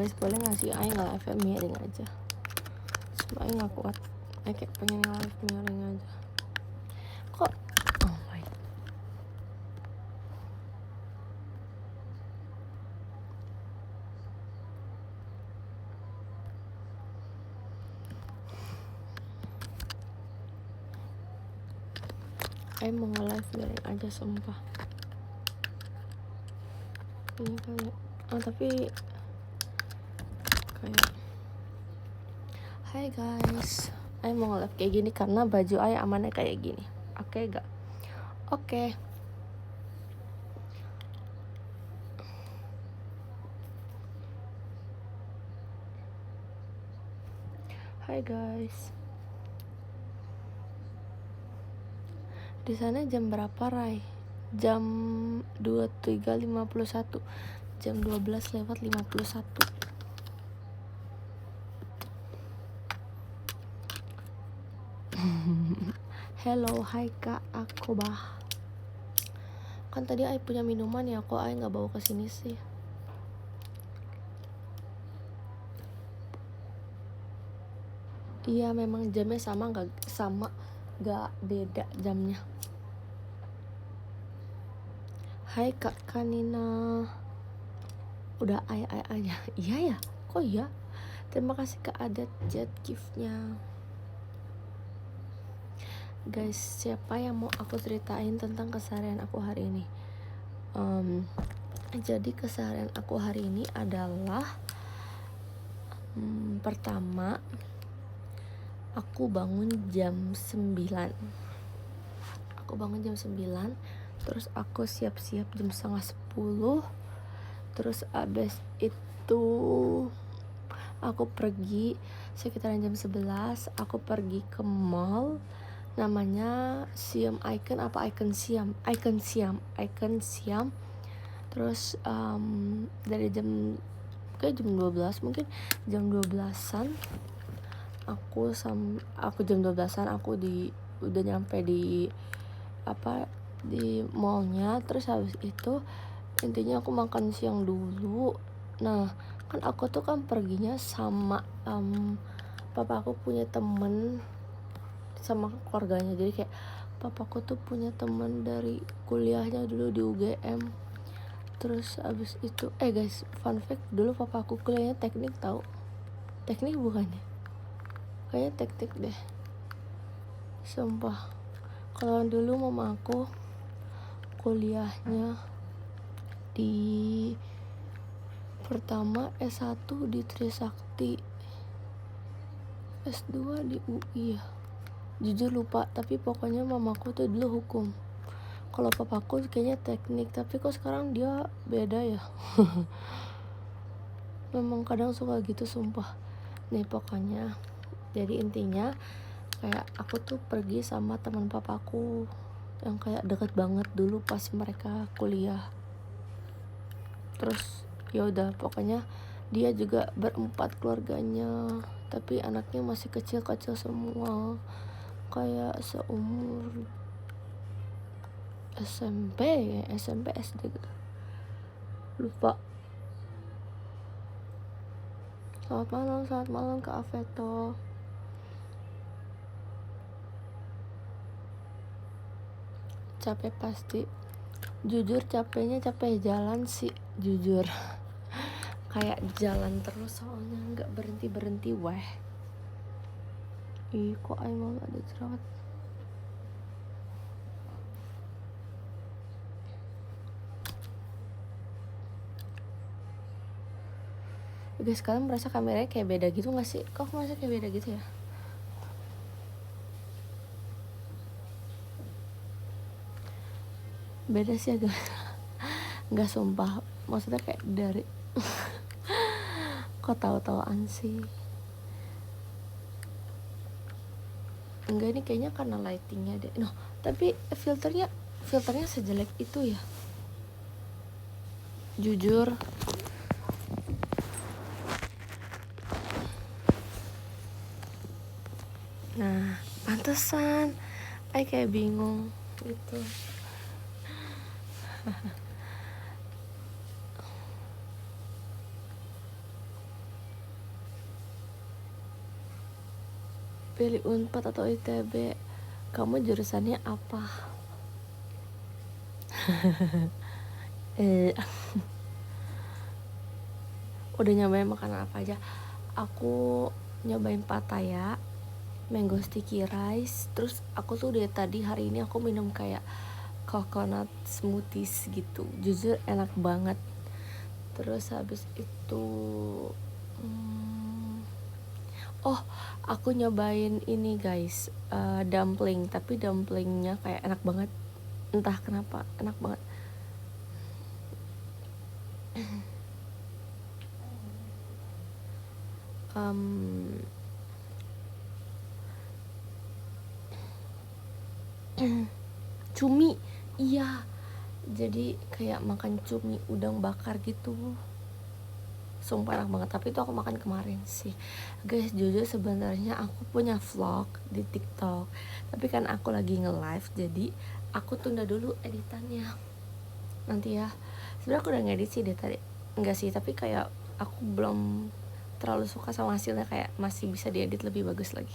guys, boleh gak sih Aing nge live miring aja. Cuma Aing gak kuat, Aing kayak pengen nge live miring aja. Kok oh my, Aing mau nge live miring aja sumpah. Ini kayak tapi kayak hai guys, Aing mau nge-live kayak gini karena baju Aing amannya kayak gini. Oke gak? Oke. Hai guys. Di sana jam berapa, Rai? Jam 23.51. Jam 12:51. Hello, hai kak, aku bah. Kan tadi Ai punya minuman ya, kok Ai nggak bawa ke sini sih? Iya, memang jamnya sama nggak beda jamnya. Hai kak Kanina. Udah Ai aja. Iya ya, kok iya? Terima kasih kak Adat jet giftnya. Guys, siapa yang mau aku ceritain tentang keseharian aku hari ini? Jadi keseharian aku hari ini adalah pertama, aku bangun jam 9. Terus aku siap-siap jam 9:30. Terus abis itu aku pergi sekitaran jam 11. Aku pergi ke mall, namanya Siam Icon apa Icon Siam. Terus dari jam 12, mungkin jam 12-an aku jam 12-an aku udah nyampe di mallnya. Terus habis itu intinya aku makan siang dulu. Nah, kan aku tuh kan perginya sama papa aku punya temen sama keluarganya. Jadi kayak papaku tuh punya teman dari kuliahnya dulu di UGM. Terus abis itu guys, fun fact, dulu papa aku kuliahnya teknik, tahu? Teknik bukannya? Kayaknya teknik deh, sumpah. Kalau dulu mama aku kuliahnya di pertama S1 di Trisakti, S2 di UI ya, jujur lupa. Tapi pokoknya mamaku tuh dulu hukum, kalau papaku kayaknya teknik. Tapi kok sekarang dia beda ya. Memang kadang suka gitu sumpah. Nih pokoknya, jadi intinya kayak aku tuh pergi sama teman papaku yang kayak deket banget dulu pas mereka kuliah. Terus ya udah, pokoknya dia juga berempat keluarganya, tapi anaknya masih kecil-kecil semua, kayak seumur SMP SD gitu, lupa. Selamat malam Kak Aveto. Capek pasti, jujur capeknya capek jalan sih, jujur. Kayak jalan terus soalnya nggak berhenti weh. Ih, kok emang ada jerawat. Guys, kalian merasa kameranya kayak beda gitu gak sih? Kok aku merasa kayak beda gitu ya? Beda sih agak. Gak, sumpah, maksudnya kayak dari kok tahu-tahuan sih? Enggak, ini kayaknya karena lightingnya deh. No, tapi filternya sejelek itu ya, jujur. Nah, pantesan Ay kayak bingung gitu. pilih Unpad atau ITB, kamu jurusannya apa? Udah nyobain makanan apa aja? Aku nyobain Pattaya, mango sticky rice. Terus aku tuh dari tadi hari ini aku minum kayak coconut smoothies gitu, jujur enak banget. Terus habis itu oh, aku nyobain ini guys, dumpling, tapi dumplingnya kayak enak banget, entah kenapa enak banget. Cumi, iya, jadi kayak makan cumi udang bakar gitu, sumpah enak banget. Tapi itu aku makan kemarin sih guys. Jujur sebenarnya aku punya vlog di TikTok, tapi kan aku lagi nge-live, jadi aku tunda dulu editannya nanti ya. Sebenarnya aku udah ngedit sih dari tadi, enggak sih, tapi kayak aku belum terlalu suka sama hasilnya, kayak masih bisa diedit lebih bagus lagi.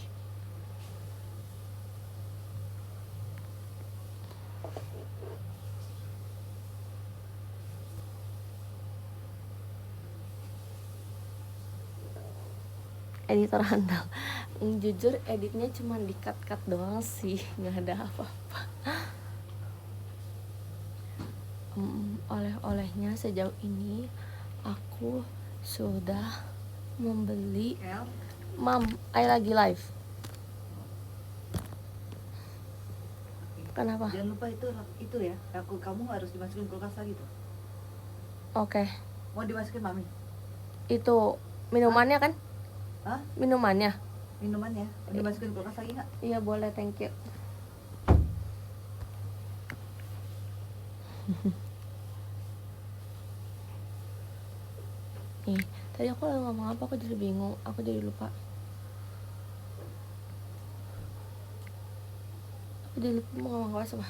Editor handal. Jujur editnya cuma di cut doang sih, nggak ada apa-apa. Oleh-olehnya sejauh ini aku sudah membeli. Mam, I lagi live. Kenapa? Jangan lupa itu ya, kamu harus dimasukin kulkas lagi tuh. Oke. Mau dimasukin mami? Itu minumannya kan? Hah? Minumannya Mau dimasukin kulkas lagi nggak? iya boleh, thank you. Nih, tadi aku lagi ngomong apa, aku jadi bingung, aku jadi lupa. Mau ngomong apa sama.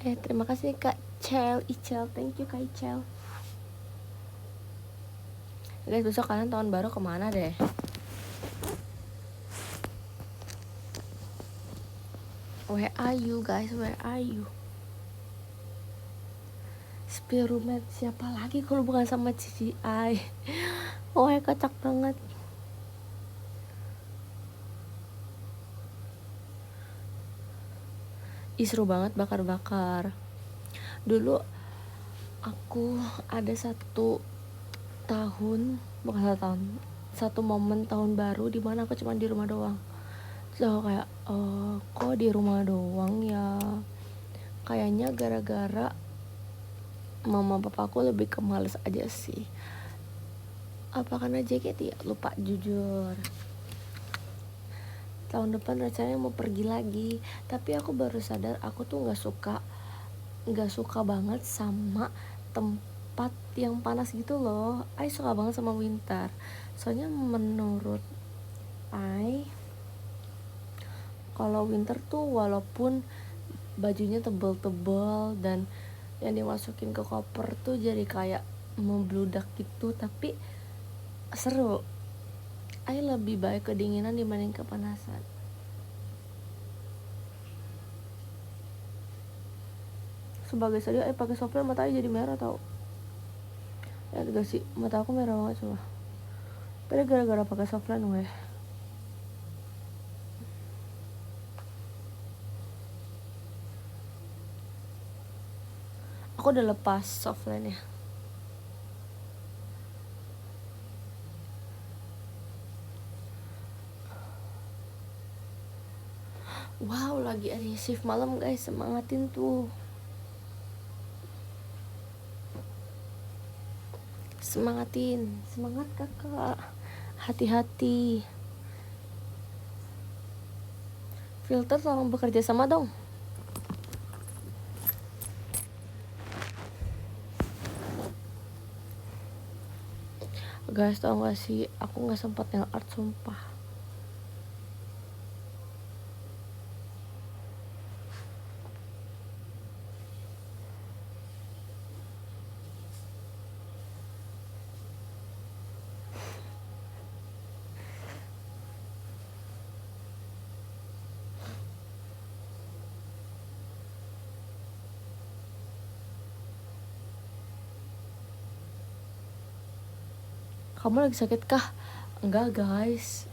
Terima kasih Kak Ichel, thank you Kak Ichel. Guys, besok kalian tahun baru kemana deh? Where are you guys? Where are you? Spirumet siapa lagi kalau bukan sama Cici Ai? Oh, kocak banget. Seru banget bakar-bakar. Dulu aku ada satu momen tahun baru di mana aku cuma di rumah doang. Terus aku kayak, kok di rumah doang ya? Kayaknya gara-gara mama papaku lebih ke males aja sih. Apa karena JKT ya? Lupa jujur. Tahun depan rencananya mau pergi lagi, tapi aku baru sadar aku tuh nggak suka banget sama tempat yang panas gitu loh. Ai suka banget sama winter. Soalnya menurut Ai, kalau winter tuh walaupun bajunya tebel-tebel dan yang dimasukin ke koper tuh jadi kayak membludak gitu, tapi seru. Ai lebih baik kedinginan dibanding kepanasan. Sebagai sedih, pakai softline mata Ai jadi merah tau. Ya gak sih, mata aku merah banget semua. Tapi gara-gara pakai softline weh. Aku udah lepas softline ya. Wow, lagi ada shift malam guys, semangatin tuh. Semangat kakak. Hati-hati. Filter tolong bekerja sama dong. Guys, tau gak sih, aku gak sempat nail art sumpah. Kamu lagi sakit kah? Enggak guys,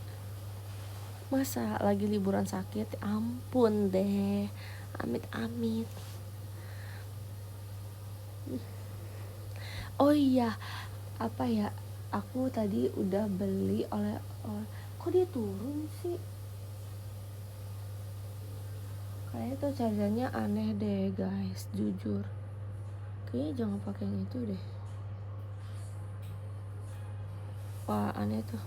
masa lagi liburan sakit? Ampun deh, amit-amit. Oh iya, apa ya, aku tadi udah beli oleh kok dia turun sih? Kayaknya tuh chargernya aneh deh guys, jujur. Kayaknya jangan pakai yang itu deh. Wah aneh tuh.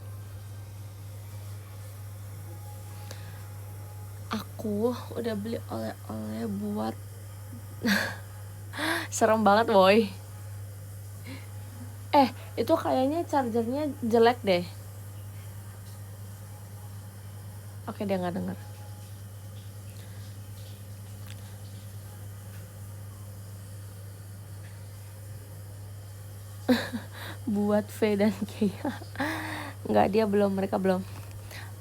Aku udah beli oleh-oleh buat serem banget boy. Itu kayaknya chargernya jelek deh. Oke, dia nggak denger. Buat V dan K. Nggak, dia belum, mereka belum.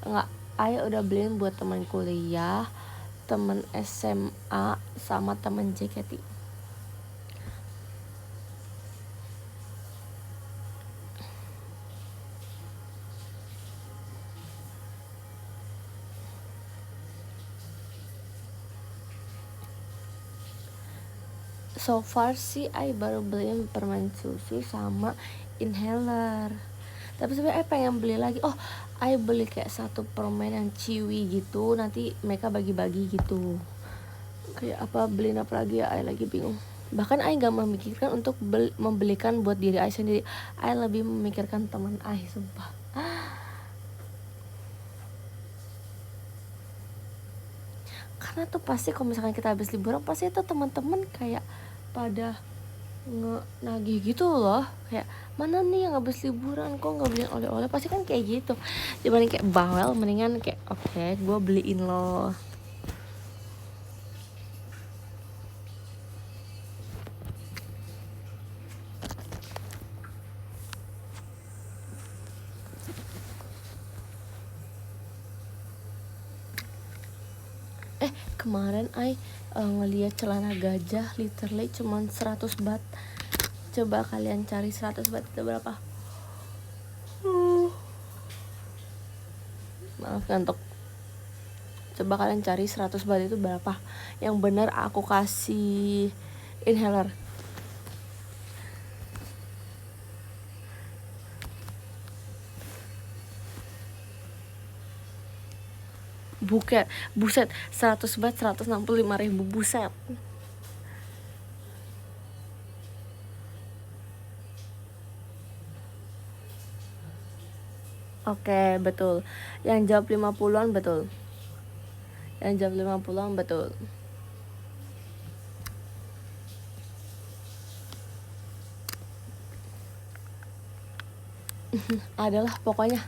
Nggak, Ayah udah beliin buat teman kuliah, teman SMA, sama teman JKT. So far sih I baru beliin permen susu sama inhaler. Tapi sebenarnya I pengen beli lagi. Oh, I beli kayak satu permen yang ciwi gitu. Nanti mereka bagi-bagi gitu. Kayak apa, beliin apa lagi ya, I lagi bingung. Bahkan I gak memikirkan untuk membelikan buat diri I sendiri. I lebih memikirkan teman I, sumpah. Karena tuh pasti kalau misalkan kita habis liburan, pasti itu teman-teman kayak pada nagih gitu loh, kayak mana nih yang habis liburan kok nggak beliin oleh-oleh, pasti kan kayak gitu. Dibanding kayak bawel, mendingan kayak oke, gue beliin lo. Kemarin ngeliat celana gajah literally cuman 100 baht. Coba kalian cari 100 baht itu berapa? Maaf ngantuk. Coba kalian cari 100 baht itu berapa. Yang bener aku kasih inhaler. Buset, 100 baht 165.000, buset. Oke, betul. Yang jawab 50-an betul. Yang jawab 50-an betul. Adalah pokoknya.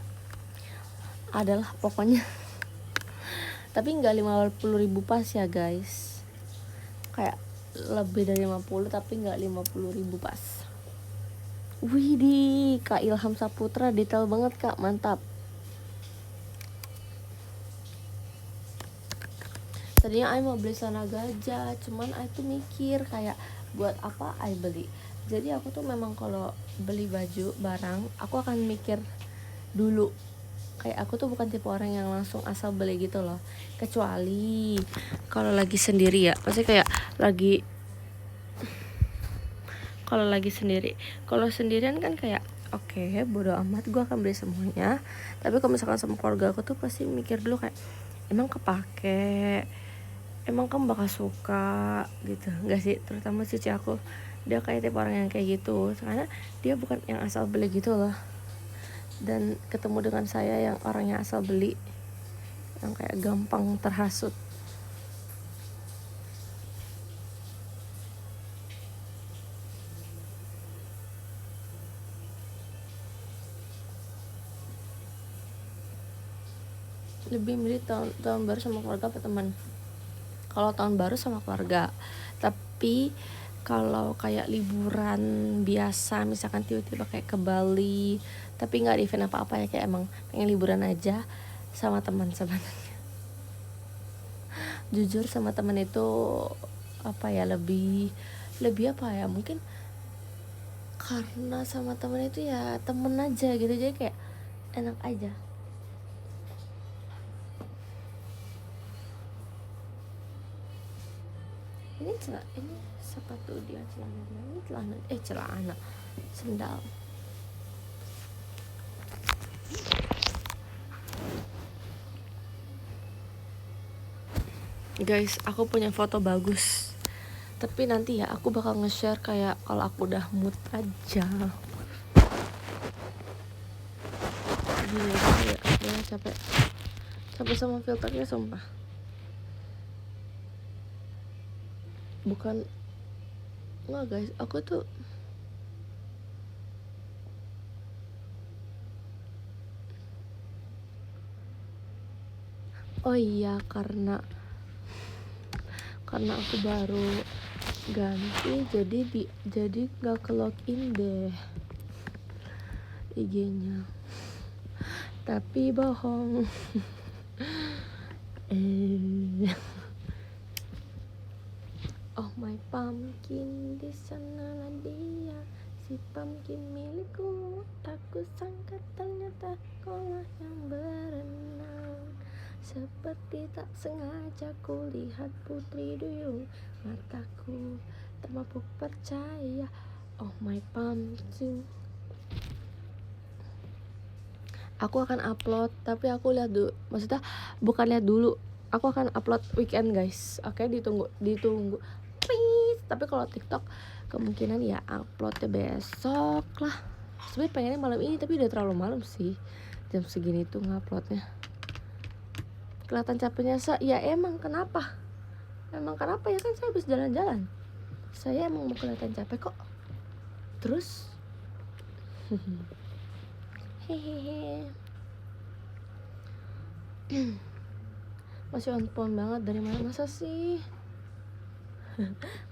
Tapi nggak 50.000 pas ya guys. Kayak lebih dari 50 tapi nggak 50.000 pas. Widih, Kak Ilham Saputra detail banget Kak, mantap. Tadinya I mau beli celana gajah, cuman I tuh mikir kayak buat apa I beli. Jadi aku tuh memang kalau beli baju barang, aku akan mikir dulu. Kayak aku tuh bukan tipe orang yang langsung asal beli gitu loh. Kecuali kalau lagi sendiri ya, pasti kayak kalau lagi sendiri. Kalau sendirian kan kayak oke, bodo amat, gue akan beli semuanya. Tapi kalau misalkan sama keluarga aku tuh pasti mikir dulu kayak emang kepake, emang kamu bakal suka gitu nggak sih. Terutama cuci aku, dia kayak tipe orang yang kayak gitu, karena dia bukan yang asal beli gitu loh. Dan ketemu dengan saya yang orang yang asal beli, yang kayak gampang terhasut. Lebih milih tahun baru sama keluarga apa teman? Kalau tahun baru sama keluarga. Tapi kalau kayak liburan biasa, misalkan tiba-tiba kayak ke Bali, tapi nggak ada event apa-apa ya, kayak emang pengen liburan aja, sama teman sebenarnya. Jujur sama teman itu apa ya, lebih apa ya, mungkin karena sama temen itu ya temen aja gitu, jadi kayak enak aja. Ini sepatu dia, celana dia, ini celana sendal. Guys, aku punya foto bagus, tapi nanti ya aku bakal nge-share kayak kalau aku udah mood aja. Gila ya, capek sama filternya sumpah. Bukan nggak guys, aku tuh oh iya, karena aku baru ganti, jadi nggak ke login deh IG-nya, tapi bohong. Oh my pumpkin, di sanalah dia, si pumpkin milikku. Tak kusangka ternyata kaulah yang berenang. Seperti tak sengaja kulihat putri duyung, mataku tak mampu percaya. Oh my pumpkin. Aku akan upload, tapi aku lihat dulu. Maksudnya bukan lihat dulu. Aku akan upload weekend guys. Oke, ditunggu. Please. Tapi kalau TikTok kemungkinan ya uploadnya besok lah. Sebenarnya pengennya malam ini, tapi udah terlalu malam sih. Jam segini tuh nguploadnya. Kelihatan capeknya ya emang kenapa? Emang kenapa ya, kan saya habis jalan-jalan. Saya emang mau kelihatan capek kok. Terus hehehe. Masih on point banget, dari mana masa sih?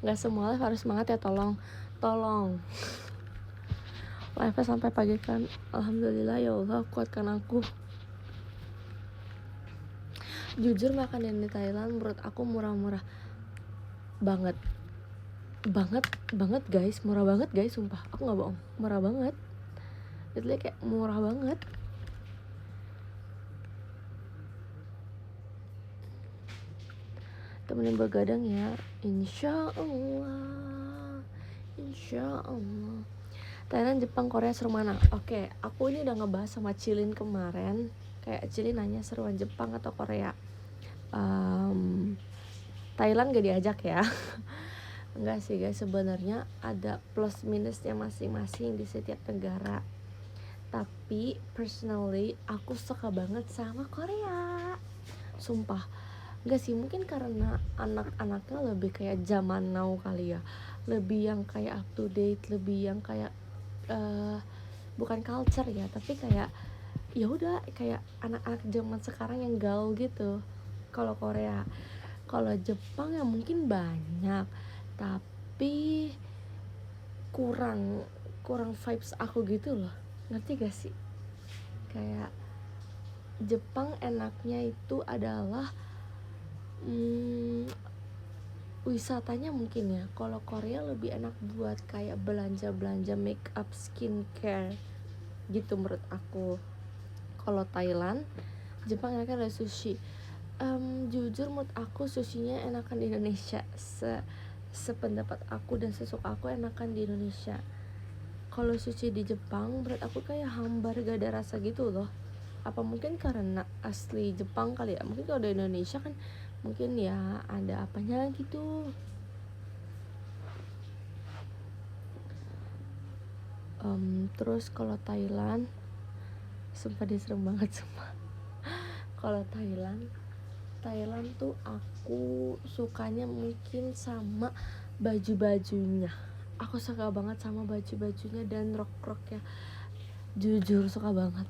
Nggak semua live harus semangat ya, tolong live sampai pagi kan. Alhamdulillah ya Allah, kuatkan aku. Jujur makanan di Thailand menurut aku murah-murah banget guys, murah banget guys, sumpah aku nggak bohong, murah banget. Itu kayak murah banget. Temenin begadang ya, insya Allah. Thailand, Jepang, Korea seru mana? Oke, aku ini udah ngebahas sama Cilin kemarin. Kayak Cilin nanya seruan Jepang atau Korea. Thailand gak diajak ya. Enggak sih guys, sebenarnya ada plus minusnya masing-masing di setiap negara. Tapi personally aku suka banget sama Korea, sumpah. Enggak sih, mungkin karena anak-anaknya lebih kayak zaman now kali ya, lebih yang kayak up to date, lebih yang kayak bukan culture ya, tapi kayak ya udah kayak anak-anak zaman sekarang yang gaul gitu. Kalau Korea, kalau Jepang ya mungkin banyak, tapi kurang vibes aku gitu loh, ngerti gak sih? Kayak Jepang enaknya itu adalah wisatanya mungkin ya. Kalau Korea lebih enak buat kayak belanja make up, skincare gitu menurut aku. Kalau Thailand, Jepang enaknya ada sushi. Jujur menurut aku sushinya enakan di Indonesia. Sependapat aku dan sesuka aku enakan di Indonesia. Kalau sushi di Jepang menurut aku kayak hambar, gak ada rasa gitu loh. Apa mungkin karena asli Jepang kali ya? Mungkin kalau di Indonesia kan mungkin ya ada apanya gitu. Terus kalau Thailand, sumpah dia serem banget sumpah. Kalau Thailand tuh aku sukanya mungkin sama baju-bajunya. Aku suka banget sama baju-bajunya dan rok-roknya. Jujur suka banget.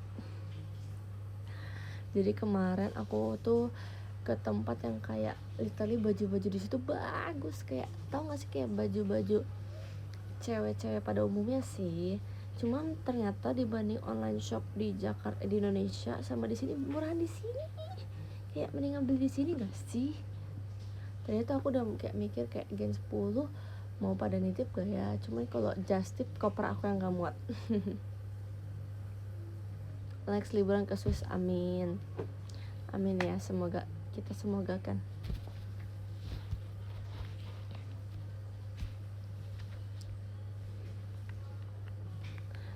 Jadi kemarin aku tuh ke tempat yang kayak literally baju-baju di situ bagus, kayak tau gak sih kayak baju-baju cewek-cewek pada umumnya sih. Cuman ternyata dibanding online shop di Jakarta, di Indonesia sama di sini, murahan di sini. Kayak mendingan beli di sini gak sih? Ternyata aku udah kayak mikir kayak Gen 10 mau pada nitip gak ya? Cuman kalau just tip koper aku yang gak muat. Next liburan ke Swiss, amin. Amin ya, semoga kita semoga kan.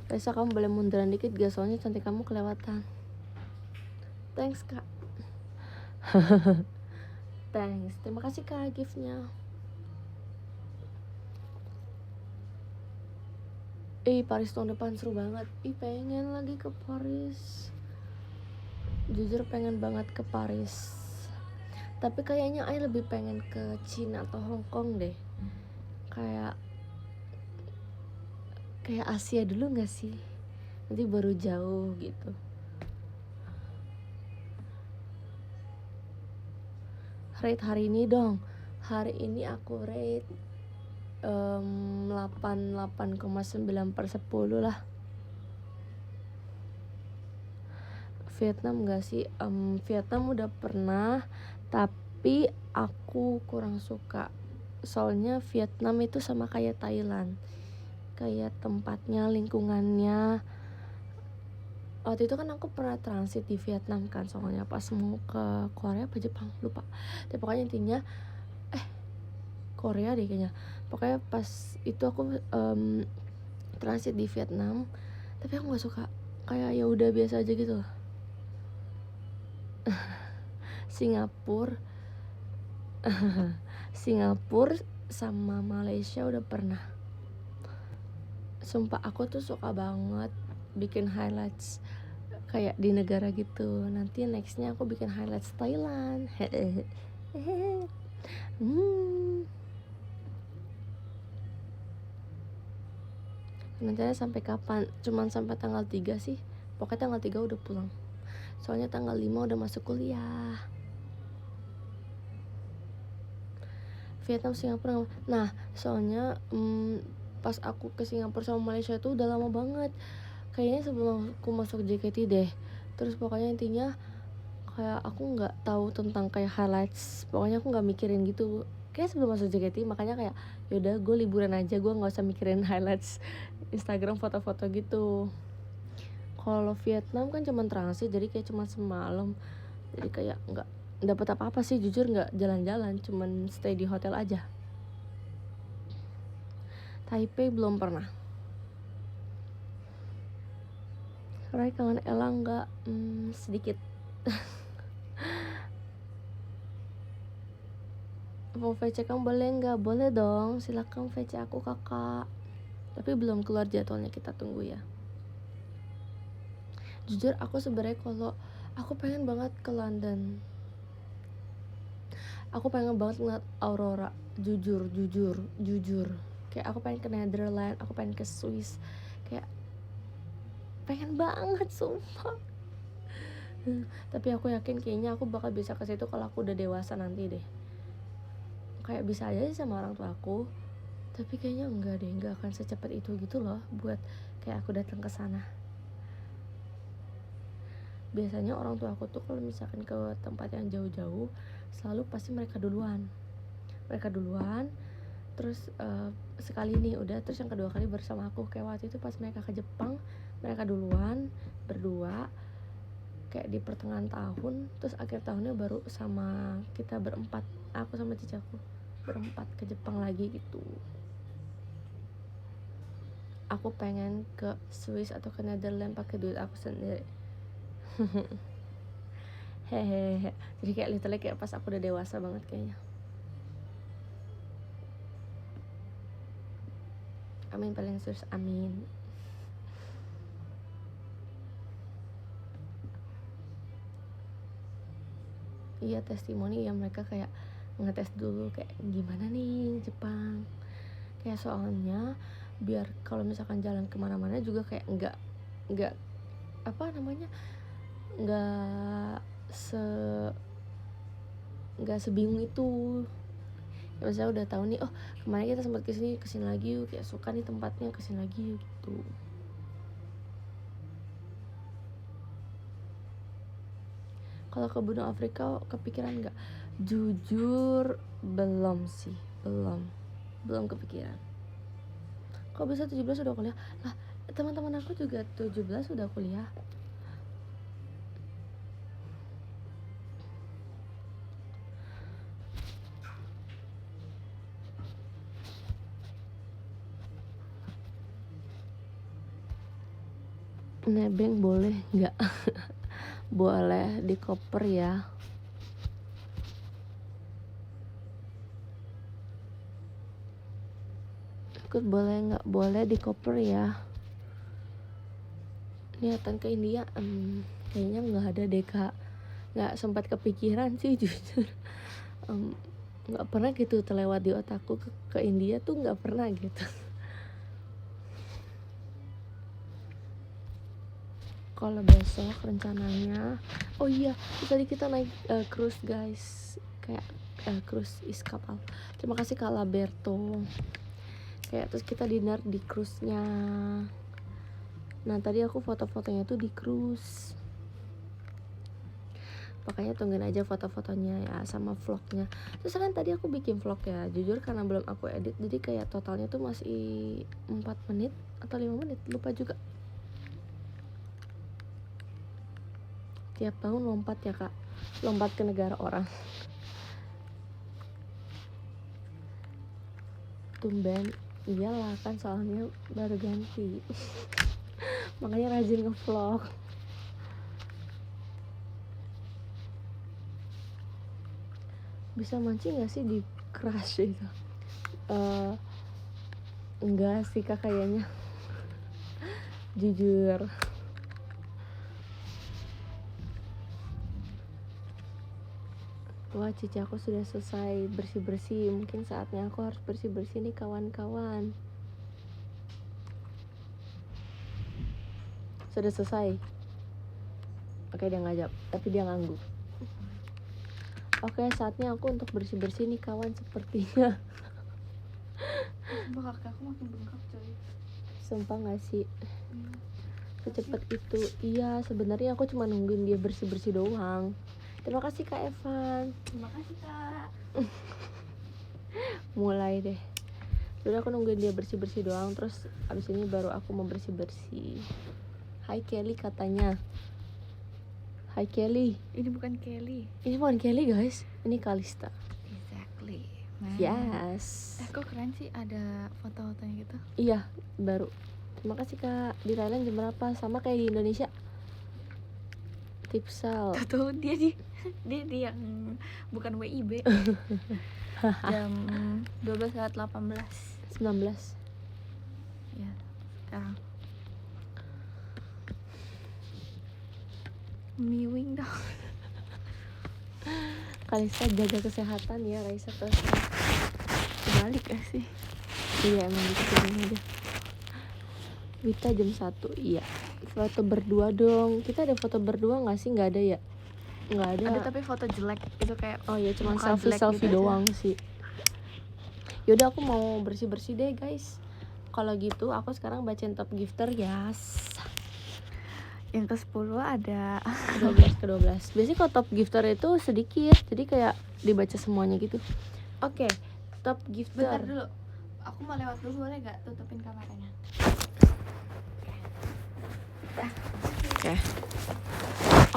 Reza, kamu boleh munduran dikit gak? Soalnya cantik kamu kelewatan. Thanks kak. Thanks, terima kasih kak giftnya. Paris tahun depan seru banget. Pengen lagi ke Paris. Jujur pengen banget ke Paris. Tapi kayaknya Ai lebih pengen ke Cina atau Hong Kong deh. Kayak Asia dulu gak sih? Nanti baru jauh gitu. Rate hari ini dong. Hari ini aku rate 8,9/10 lah. Vietnam gak sih? Vietnam udah pernah, tapi aku kurang suka. Soalnya Vietnam itu sama kayak Thailand, kayak tempatnya, lingkungannya. Waktu itu kan aku pernah transit di Vietnam kan, soalnya pas mau ke Korea apa Jepang lupa. Tapi pokoknya intinya Korea deh kayaknya. Pokoknya pas itu aku transit di Vietnam, tapi aku nggak suka. Kayak ya udah biasa aja gitu loh. Singapura sama Malaysia udah pernah. Sumpah aku tuh suka banget bikin highlights kayak di negara gitu. Nanti nextnya aku bikin highlights Thailand. Rencananya sampai kapan? Cuman sampai tanggal 3 sih. Pokoknya tanggal 3 udah pulang. Soalnya tanggal 5 udah masuk kuliah. Vietnam, Singapura. Nah, soalnya pas aku ke Singapura sama Malaysia itu udah lama banget. Kayaknya sebelum aku masuk JKT deh. Terus pokoknya intinya kayak aku nggak tahu tentang kayak highlights. Pokoknya aku nggak mikirin gitu. Kayak sebelum masuk JKT, makanya kayak yaudah gue liburan aja, gue nggak usah mikirin highlights Instagram, foto-foto gitu. Kalau Vietnam kan cuma transit, jadi kayak cuma semalam, jadi kayak nggak dapat apa-apa sih, jujur nggak jalan-jalan, cuman stay di hotel aja. Taipei belum pernah. Rai kangen Ella nggak? Sedikit. Mau VC kamu boleh nggak? Boleh dong, silakan VC aku kakak. Tapi belum keluar jadwalnya, kita tunggu ya. Jujur aku sebenarnya kalau aku pengen banget ke London. Aku pengen banget ngeliat aurora. Jujur. Kayak aku pengen ke Netherlands, aku pengen ke Swiss. Kayak pengen banget sumpah. Tapi aku yakin kayaknya aku bakal bisa ke situ kalau aku udah dewasa nanti deh. Kayak bisa aja sih sama orang tua aku, tapi kayaknya enggak deh, enggak akan secepat itu gitu loh buat kayak aku datang ke sana. Biasanya orang tua aku tuh kalau misalkan ke tempat yang jauh-jauh selalu pasti mereka duluan, terus sekali nih udah, terus yang kedua kali bersama aku. Kayak waktu itu pas mereka ke Jepang, mereka duluan berdua kayak di pertengahan tahun, terus akhir tahunnya baru sama kita berempat, aku sama cici aku berempat ke Jepang lagi gitu. Aku pengen ke Swiss atau ke Netherlands pakai duit aku sendiri. Hehehe. Jadi kayak literally kayak pas aku udah dewasa banget kayaknya. Amin, paling serius amin. Iya, testimoni ya, mereka kayak ngetes dulu kayak gimana nih Jepang. Kayak soalnya biar kalau misalkan jalan kemana-mana juga kayak nggak apa namanya, nggak sebingung itu. Ya misalnya udah tahu nih, oh kemarin kita sempat kesini lagi yuk, kayak suka nih tempatnya, kesini lagi yuk gitu. Kalau ke benua Afrika kepikiran nggak? Jujur belum sih, belum. belum kepikiran. Kok bisa 17 udah kuliah? Lah, teman-teman aku juga 17 udah kuliah. Nebeng boleh nggak? Boleh di koper ya. Ikut boleh nggak? Boleh di koper ya. Niatan ke India, kayaknya nggak ada deh kak. Nggak sempat kepikiran sih jujur. Nggak pernah gitu terlewat di otakku ke India tuh nggak pernah gitu. Kalau besok rencananya, oh iya, tadi kita naik cruise guys, kayak cruise is kapal. Terima kasih Kak Laberto. Kayak terus kita dinner di cruise-nya. Nah tadi aku foto-fotonya tuh di cruise. Makanya tungguin aja foto-fotonya ya sama vlognya. Terus kan tadi aku bikin vlog ya, jujur karena belum aku edit, jadi kayak totalnya tuh masih 4 menit atau 5 menit, lupa juga. Tiap tahun lompat ya kak, lompat ke negara orang. Tumben, iyalah kan soalnya baru ganti. Makanya rajin nge-vlog. Bisa mancing gak sih di crush itu? Enggak sih kak kayaknya. Jujur. Wah cici aku sudah selesai bersih-bersih. Mungkin saatnya aku harus bersih-bersih nih kawan-kawan. Sudah selesai. Oke dia ngajak, tapi dia ngangguk. Oke saatnya aku untuk bersih-bersih nih kawan sepertinya. Sumpah kaki aku makin bengkak coy. Sumpah gak sih? Secepat itu. Iya sebenarnya aku cuma nungguin dia bersih-bersih doang. Terima kasih Kak Evan. Terima kasih kak. Mulai deh. Udah aku nungguin dia bersih-bersih doang. Terus abis ini baru aku mau bersih-bersih. Hai Kelly katanya. Hai Kelly. Ini bukan Kelly. Ini bukan Kelly guys. Ini Kalista. Exactly. Yes. Kok keren sih ada foto-fotonya gitu. Iya baru. Terima kasih Kak. Di Thailand jam berapa? Sama kayak di Indonesia. Tipsal. Tuh dia dia yang bukan WIB. Jam 12:18 19. ya sekarang. Miwing dong. Kalista jaga kesehatan ya Raisa terus. Kebalik gak sih? Iya emang gitu aja. Wita jam 1. Iya. Foto berdua dong. Kita ada foto berdua nggak sih? Nggak ada ya? Nggak ada. Ada tapi foto jelek itu kayak. Oh ya cuma muka selfie jelek selfie gitu aja. doang sih. Yaudah aku mau bersih bersih deh guys. Kalau gitu aku sekarang bacain top gifter yes. Yang ke-10 ada 12 ke 12. Biasanya kalau top gifter itu sedikit, jadi kayak dibaca semuanya gitu. Oke, top gifter. Bentar dulu. Aku mau lewat dulu boleh gak? Tutupin kameranya.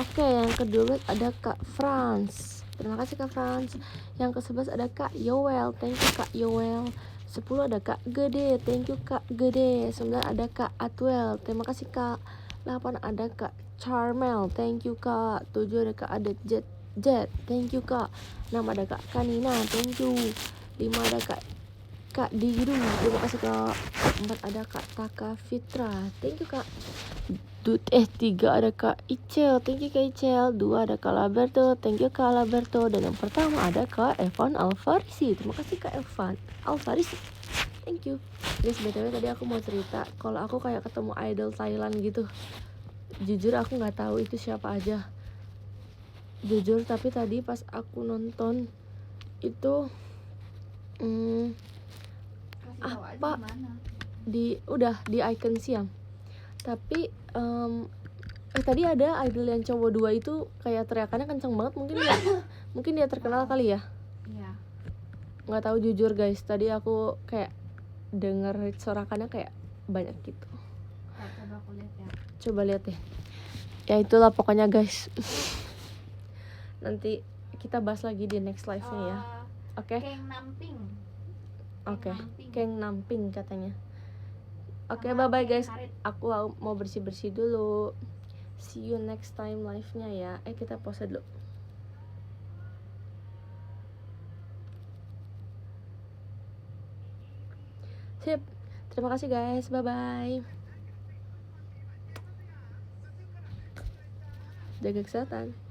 Oke, yang ke-12 ada Kak Franz. Terima kasih Kak Franz. Yang ke-11 ada Kak Yoel. Thank you Kak Yoel. 10 ada Kak Gede. Thank you Kak Gede. 9 ada Kak Atwell. Terima kasih Kak. 8 ada Kak Charmel. Thank you Kak. 7 ada Kak ada Jet. Thank you Kak. 6 ada Kak Kanina. Thank you. 5 ada Kak Diru. Terima kasih Kak. 4 ada Kak Taka Fitra. Thank you Kak. 3 ada Kak Icel. Thank you Kak Icel. 2 ada Kak Laberto. Thank you Kak Laberto. Dan yang pertama ada Kak Evan Alfarisi. Terima kasih Kak Evan Alfarisi. Thank you. Guys, btw tadi aku mau cerita kalau aku kayak ketemu idol Thailand gitu. Jujur aku nggak tahu itu siapa aja. Jujur tapi tadi pas aku nonton itu apa udah di Icon Siam. Tapi tadi ada idol yang cowok 2 itu kayak teriakannya kenceng banget, mungkin dia terkenal kali ya. Iya. nggak tahu jujur guys, tadi aku kayak denger sorakannya kayak banyak gitu. Coba aku lihat ya. Coba lihat deh. Ya itulah pokoknya guys. Nanti kita bahas lagi di next live-nya ya. Oke? Keng Namping. Oke. Namping. Keng Namping katanya. Oke, Sama bye-bye Keng guys. Karit. Aku mau bersih-bersih dulu. See you next time live-nya ya. Kita pause dulu. Sip. Terima kasih guys. Bye-bye. Jaga kesehatan.